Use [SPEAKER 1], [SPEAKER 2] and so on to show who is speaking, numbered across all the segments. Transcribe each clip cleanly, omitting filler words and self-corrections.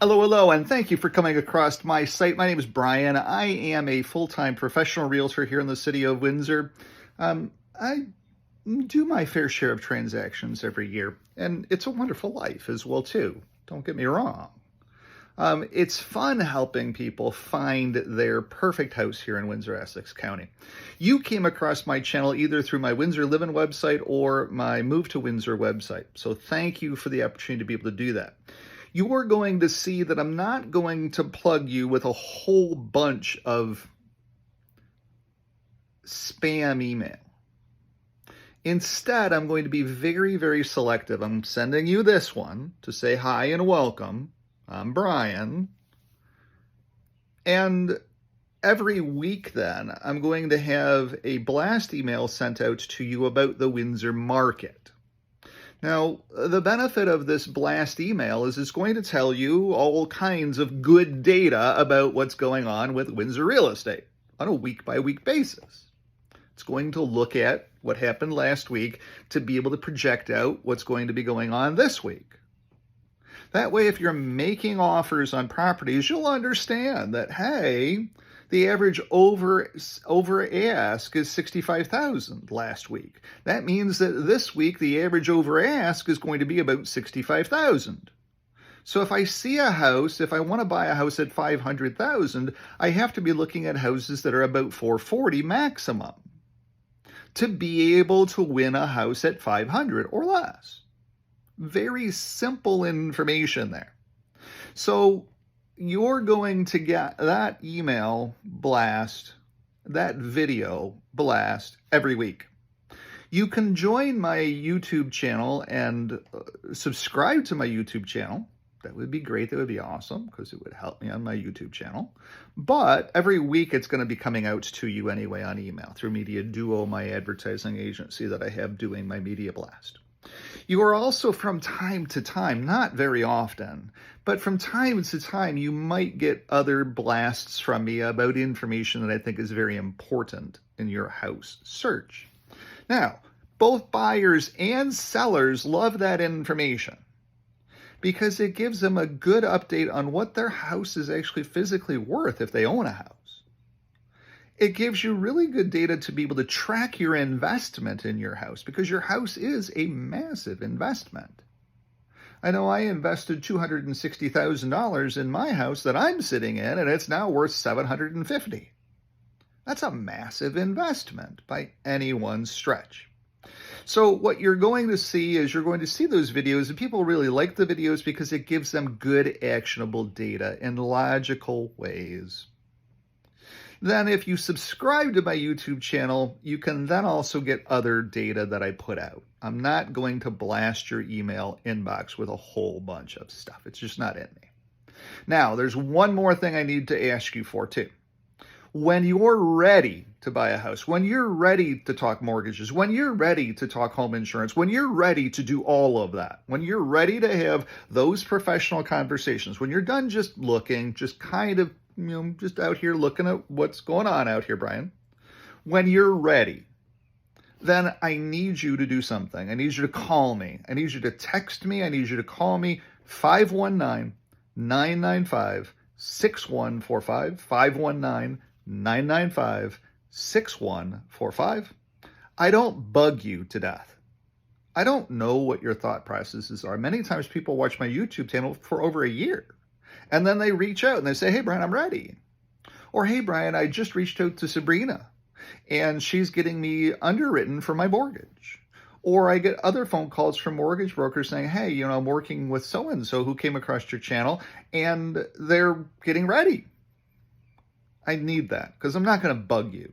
[SPEAKER 1] Hello, hello, and thank you for coming across my site. My name is Brian. I am a full-time professional realtor here in the city of Windsor. I do my fair share of transactions every year, and it's a wonderful life as well, too. Don't get me wrong. It's fun helping people find their perfect house here in Windsor, Essex County. You came across my channel either through my Windsor Living website or my Move to Windsor website. So thank you for the opportunity to be able to do that. You are going to see that I'm not going to plug you with a whole bunch of spam email. Instead, I'm going to be very, very selective. I'm sending you this one to say hi and welcome. I'm Brian. And every week then, I'm going to have a blast email sent out to you about the Windsor market. Now, the benefit of this blast email is it's going to tell you all kinds of good data about what's going on with Windsor real estate on a week-by-week basis. It's going to look at what happened last week to be able to project out what's going to be going on this week. That way, if you're making offers on properties, you'll understand that, hey, the average over ask is $65,000 last week. That means that this week the average over ask is going to be about $65,000. So if I see a house, if I want to buy a house at $500,000, I have to be looking at houses that are about $440,000 maximum to be able to win a house at $500,000 or less. Very simple information there. So you're going to get that email blast, that video blast every week. You can join my YouTube channel and subscribe to my YouTube channel. That would be great. That would be awesome because it would help me on my YouTube channel. But every week it's going to be coming out to you anyway on email through Media Duo, my advertising agency that I have doing my media blast. You are also from time to time, not very often, but from time to time, you might get other blasts from me about information that I think is very important in your house search. Now, both buyers and sellers love that information because it gives them a good update on what their house is actually physically worth if they own a house. It gives you really good data to be able to track your investment in your house because your house is a massive investment. I know I invested $260,000 in my house that I'm sitting in, and it's now worth $750,000. That's a massive investment by anyone's stretch. So what you're going to see is you're going to see those videos, and people really like the videos because it gives them good, actionable data in logical ways. Then if you subscribe to my YouTube channel, you can then also get other data that I put out. I'm not going to blast your email inbox with a whole bunch of stuff. It's just not in me. Now, there's one more thing I need to ask you for too. When you're ready to buy a house, when you're ready to talk mortgages, when you're ready to talk home insurance, when you're ready to do all of that, when you're ready to have those professional conversations, when you're done just looking, just kind of just out here looking at what's going on out here, Brian. When you're ready, then I need you to do something. I need you to call me. I need you to text me. I need you to call me 519-995-6145, 519-995-6145. I don't bug you to death. I don't know what your thought processes are. Many times people watch my YouTube channel for over a year. And then they reach out and they say, hey, Brian, I'm ready. Or, hey, Brian, I just reached out to Sabrina and she's getting me underwritten for my mortgage. Or I get other phone calls from mortgage brokers saying, hey, I'm working with so-and-so who came across your channel and they're getting ready. I need that because I'm not going to bug you.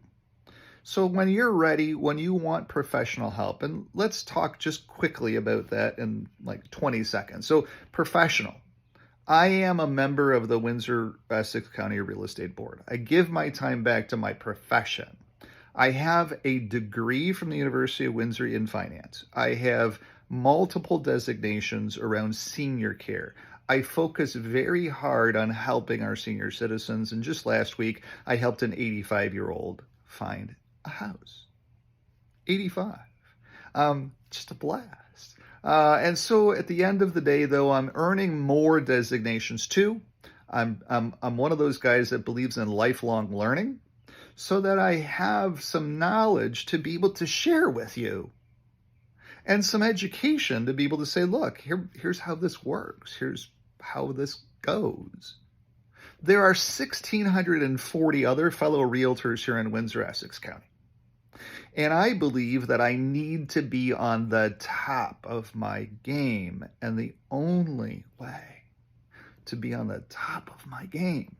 [SPEAKER 1] So when you're ready, when you want professional help, and let's talk just quickly about that in like 20 seconds. So professional. I am a member of the Windsor Essex County Real Estate Board. I give my time back to my profession. I have a degree from the University of Windsor in finance. I have multiple designations around senior care. I focus very hard on helping our senior citizens. And just last week, I helped an 85-year-old find a house. 85. Just a blast. And so at the end of the day, though, I'm earning more designations too. I'm one of those guys that believes in lifelong learning so that I have some knowledge to be able to share with you and some education to be able to say, look, here's how this works. Here's how this goes. There are 1,640 other fellow realtors here in Windsor, Essex County. And I believe that I need to be on the top of my game. And the only way to be on the top of my game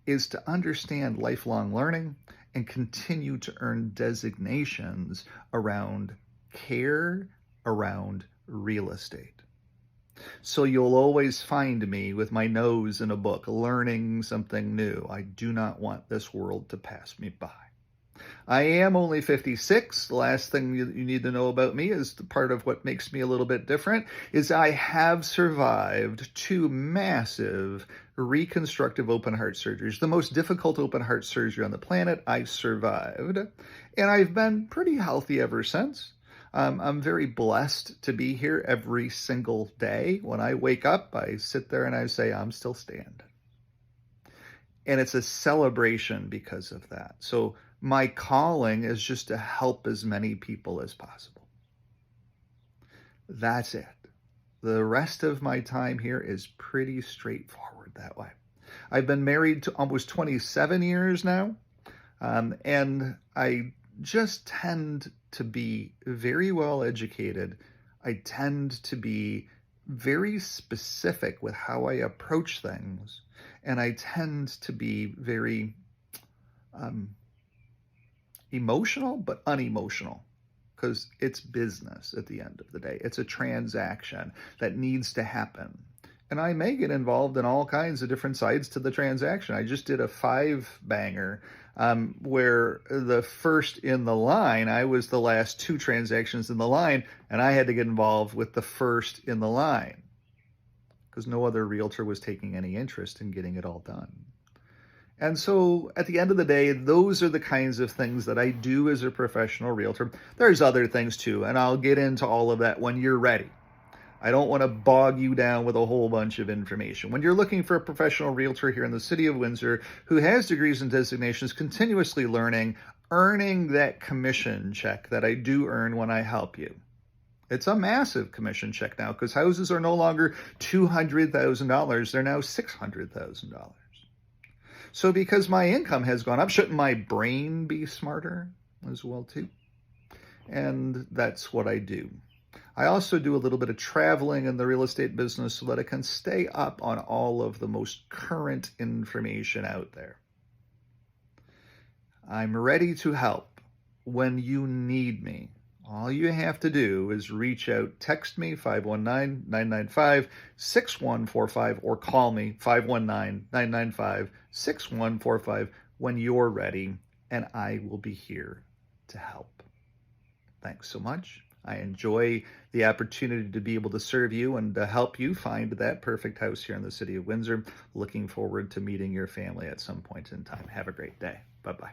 [SPEAKER 1] is to understand lifelong learning and continue to earn designations around care, around real estate. So you'll always find me with my nose in a book, learning something new. I do not want this world to pass me by. I am only 56. The last thing you need to know about me is the part of what makes me a little bit different is I have survived 2 massive reconstructive open heart surgeries, the most difficult open heart surgery on the planet. I survived, and I've been pretty healthy ever since. I'm very blessed to be here every single day. When I wake up, I sit there and I say, I'm still standing. And it's a celebration because of that. So my calling is just to help as many people as possible. That's it. The rest of my time here is pretty straightforward that way. I've been married to almost 27 years now, and I just tend to be very well educated. I tend to be very specific with how I approach things, and I tend to be very emotional but unemotional, because it's business at the end of the day. It's a transaction that needs to happen. And I may get involved in all kinds of different sides to the transaction. I just did a 5-banger where the first in the line, I was the last 2 transactions in the line, and I had to get involved with the first in the line because no other realtor was taking any interest in getting it all done. And so at the end of the day, those are the kinds of things that I do as a professional realtor. There's other things too, and I'll get into all of that when you're ready. I don't want to bog you down with a whole bunch of information. When you're looking for a professional realtor here in the city of Windsor who has degrees and designations, continuously learning, earning that commission check that I do earn when I help you. It's a massive commission check now because houses are no longer $200,000. They're now $600,000. So because my income has gone up, shouldn't my brain be smarter as well too? And that's what I do. I also do a little bit of traveling in the real estate business so that I can stay up on all of the most current information out there. I'm ready to help when you need me. All you have to do is reach out, text me, 519-995-6145, or call me, 519-995-6145, when you're ready, and I will be here to help. Thanks so much. I enjoy the opportunity to be able to serve you and to help you find that perfect house here in the city of Windsor. Looking forward to meeting your family at some point in time. Have a great day. Bye-bye.